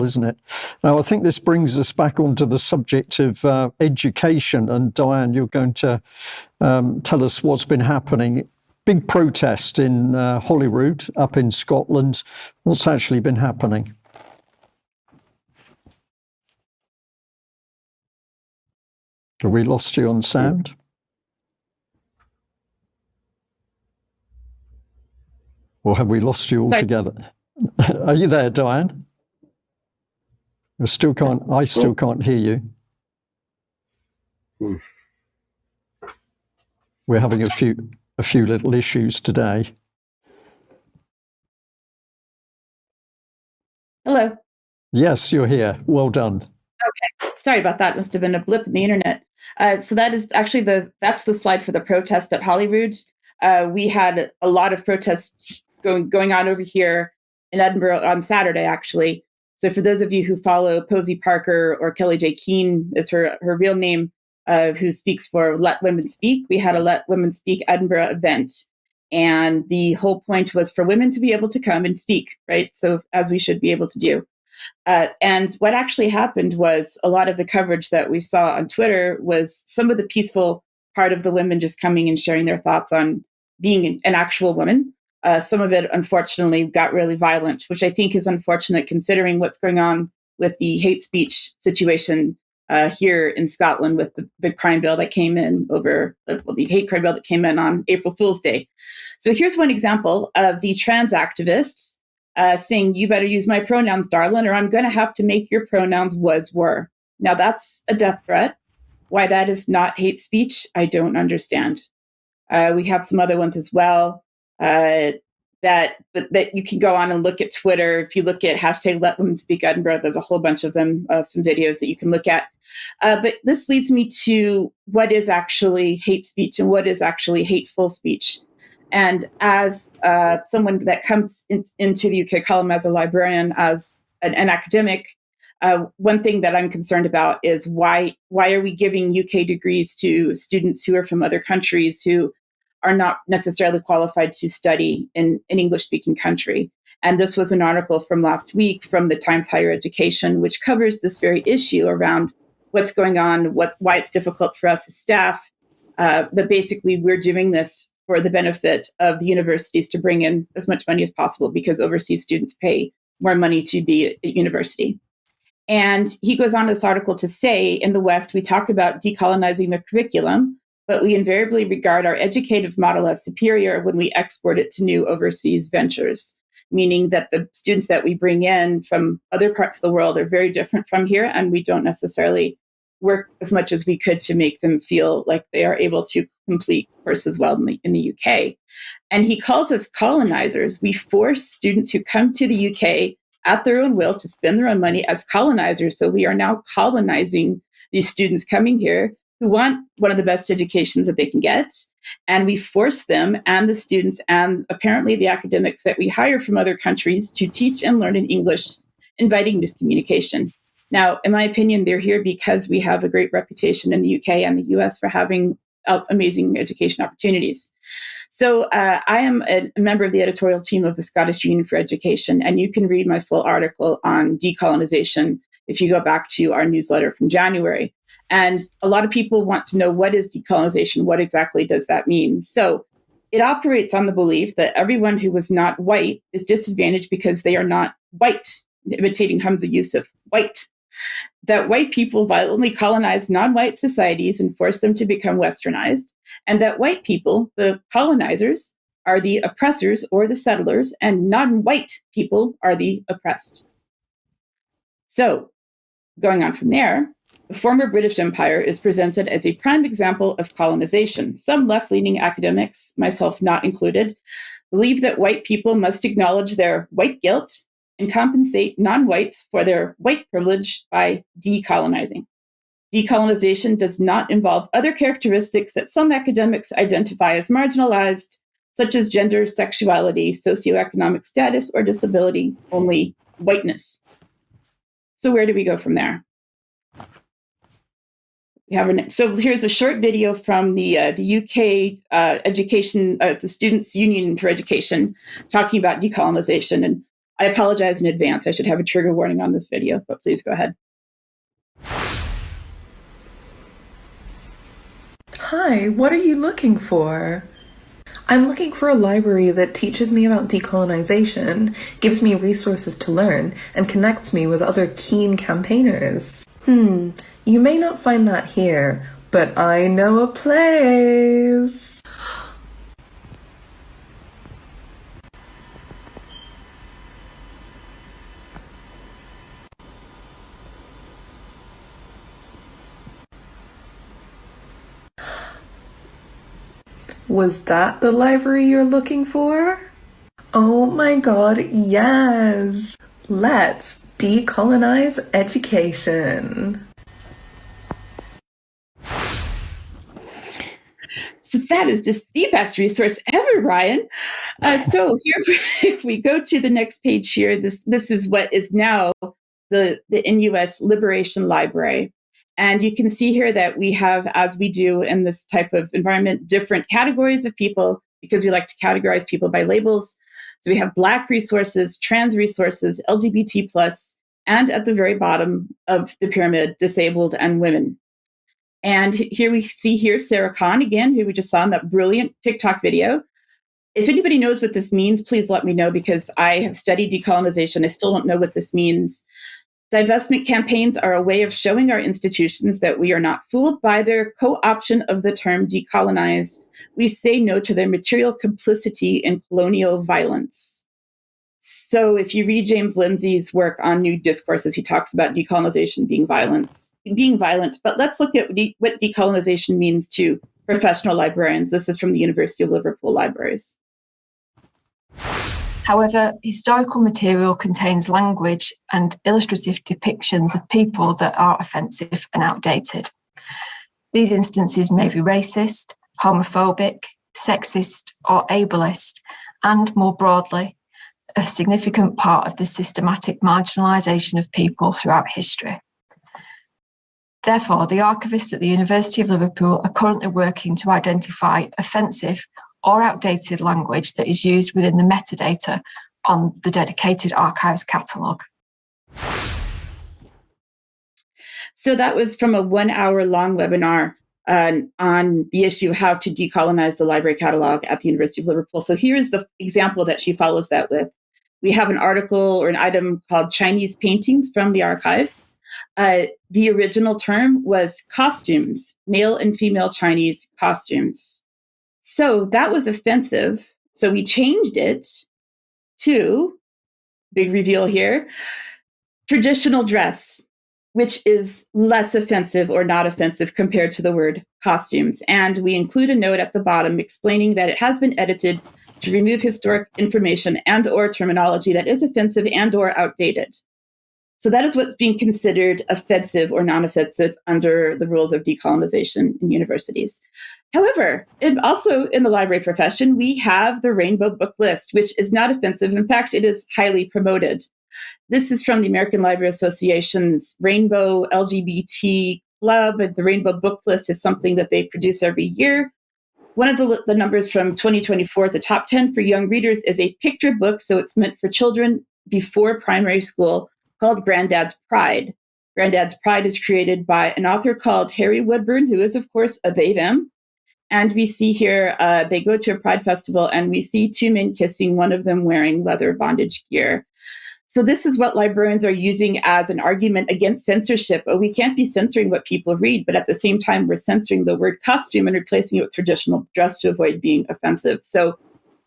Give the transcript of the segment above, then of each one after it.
well, isn't it? Now, I think this brings us back onto the subject of education. And Diane, you're going to tell us what's been happening. Big protest in Holyrood up in Scotland. What's actually been happening? Have we lost you on sound? Or have we lost you altogether? Are you there, Diane? I still can't hear you. We're having a few little issues today. Hello. Yes, you're here. Well done. Okay. Sorry about that. Must have been a blip in the internet. So that is actually that's the slide for the protest at Holyrood. We had a lot of protests going on over here in Edinburgh on Saturday, actually. So for those of you who follow Posey Parker, or Kelly J. Keane is her real name, who speaks for Let Women Speak, we had a Let Women Speak Edinburgh event. And the whole point was for women to be able to come and speak, right? So as we should be able to do. And what actually happened was a lot of the coverage that we saw on Twitter was some of the peaceful part of the women just coming and sharing their thoughts on being an actual woman. Some of it, unfortunately, got really violent, which I think is unfortunate considering what's going on with the hate speech situation here in Scotland with the crime bill that came in the hate crime bill that came in on April Fool's Day. So here's one example of the trans activists saying, "You better use my pronouns, darling, or I'm going to have to make your pronouns was/were." Now that's a death threat. Why that is not hate speech, I don't understand. We have some other ones as well. That you can go on and look at Twitter. If you look at hashtag Let Women Speak Edinburgh, there's a whole bunch of them, some videos that you can look at. But this leads me to what is actually hate speech and what is actually hateful speech. And as someone that comes into the UK column as a librarian, as an academic, one thing that I'm concerned about is why are we giving UK degrees to students who are from other countries who are not necessarily qualified to study in an English-speaking country. And this was an article from last week from the Times Higher Education, which covers this very issue around what's going on, why it's difficult for us as staff, that basically we're doing this for the benefit of the universities to bring in as much money as possible because overseas students pay more money to be at university. And he goes on in this article to say, in the West, we talk about decolonizing the curriculum, but we invariably regard our educative model as superior when we export it to new overseas ventures, meaning that the students that we bring in from other parts of the world are very different from here, and we don't necessarily work as much as we could to make them feel like they are able to complete courses well in the UK. And he calls us colonizers. We force students who come to the UK at their own will to spend their own money as colonizers. So we are now colonizing these students coming here who want one of the best educations that they can get. And we force them and the students and apparently the academics that we hire from other countries to teach and learn in English, inviting miscommunication. Now, in my opinion, they're here because we have a great reputation in the UK and the US for having amazing education opportunities. So I am a member of the editorial team of the Scottish Union for Education, and you can read my full article on decolonization if you go back to our newsletter from January. And a lot of people want to know, what is decolonization? What exactly does that mean? So it operates on the belief that everyone who is not white is disadvantaged because they are not white, imitating Hamza Yusuf, white. That white people violently colonize non-white societies and force them to become westernized, and that white people, the colonizers, are the oppressors or the settlers, and non-white people are the oppressed. So, going on from there, the former British Empire is presented as a prime example of colonization. Some left-leaning academics, myself not included, believe that white people must acknowledge their white guilt and compensate non-whites for their white privilege by decolonizing. Decolonization does not involve other characteristics that some academics identify as marginalized, such as gender, sexuality, socioeconomic status, or disability, only whiteness. So where do we go from there? So here's a short video from the UK education, the Students' Union for Education, talking about decolonization. And I apologize in advance. I should have a trigger warning on this video, but please go ahead. Hi, what are you looking for? I'm looking for a library that teaches me about decolonization, gives me resources to learn, and connects me with other keen campaigners. You may not find that here, but I know a place. Was that the library you're looking for? Oh my god, yes! Let's decolonize education. So that is just the best resource ever, Ryan. So here, if we go to the next page here, this is what is now the NUS Liberation Library. And you can see here that we have, as we do in this type of environment, different categories of people, because we like to categorize people by labels. So we have Black resources, trans resources, LGBT+, and at the very bottom of the pyramid, disabled and women. And here we see Sarah Khan again, who we just saw in that brilliant TikTok video. If anybody knows what this means, please let me know, because I have studied decolonization. I still don't know what this means. Divestment campaigns are a way of showing our institutions that we are not fooled by their co-option of the term decolonize. We say no to their material complicity in colonial violence. So if you read James Lindsay's work on New Discourses, he talks about decolonization being violent. But let's look at what decolonization means to professional librarians. This is from the University of Liverpool Libraries. However, historical material contains language and illustrative depictions of people that are offensive and outdated. These instances may be racist, homophobic, sexist, or ableist, and more broadly, a significant part of the systematic marginalisation of people throughout history. Therefore, the archivists at the University of Liverpool are currently working to identify offensive or outdated language that is used within the metadata on the dedicated archives catalogue. So that was from a 1 hour long webinar on the issue how to decolonize the library catalog at the University of Liverpool. So here's the example that she follows that with. We have an article or an item called Chinese paintings from the archives. The original term was costumes, male and female Chinese costumes. So that was offensive. So we changed it to, big reveal here, traditional dress, which is less offensive or not offensive compared to the word costumes. And we include a note at the bottom explaining that it has been edited to remove historic information and or terminology that is offensive and or outdated. So that is what's being considered offensive or non-offensive under the rules of decolonization in universities. However, also in the library profession, we have the Rainbow Book List, which is not offensive. In fact, it is highly promoted. This is from the American Library Association's Rainbow LGBT Club. And the Rainbow Book List is something that they produce every year. One of the numbers from 2024, the top 10 for young readers, is a picture book. So it's meant for children before primary school, called Grandad's Pride. Grandad's Pride is created by an author called Harry Woodburn, who is, of course, a they, them. And we see here, they go to a Pride festival, and we see two men kissing, one of them wearing leather bondage gear. So this is what librarians are using as an argument against censorship. Oh, we can't be censoring what people read, but at the same time, we're censoring the word costume and replacing it with traditional dress to avoid being offensive. So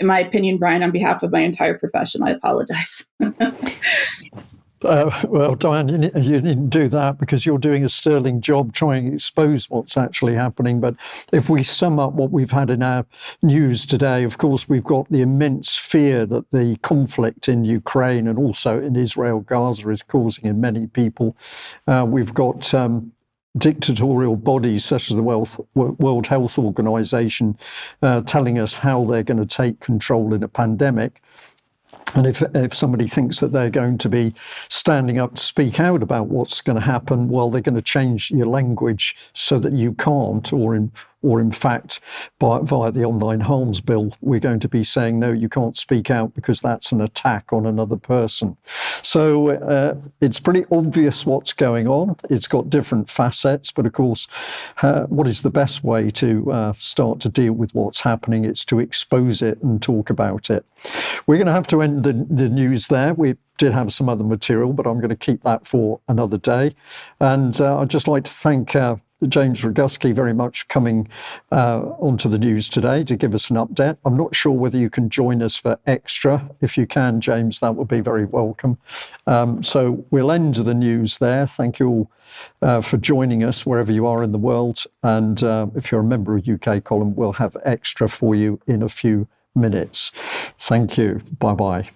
in my opinion, Brian, on behalf of my entire profession, I apologize. Well, Diane, you didn't do that because you're doing a sterling job trying to expose what's actually happening. But if we sum up what we've had in our news today, of course, we've got the immense fear that the conflict in Ukraine and also in Israel, Gaza, is causing in many people. We've got dictatorial bodies such as the World Health Organization telling us how they're going to take control in a pandemic. And if somebody thinks that they're going to be standing up to speak out about what's going to happen, well, they're going to change your language so that you can't, or in fact, via the Online Harms Bill, we're going to be saying, no, you can't speak out because that's an attack on another person. So it's pretty obvious what's going on. It's got different facets, but of course, what is the best way to start to deal with what's happening? It's to expose it and talk about it. We're going to have to end the news there. We did have some other material, but I'm going to keep that for another day. And I'd just like to thank James Roguski very much for coming onto the news today to give us an update. I'm not sure whether you can join us for extra. If you can, James, that would be very welcome. So we'll end the news there. Thank you all for joining us wherever you are in the world. And if you're a member of UK Column, we'll have extra for you in a few minutes. Thank you. Bye-bye.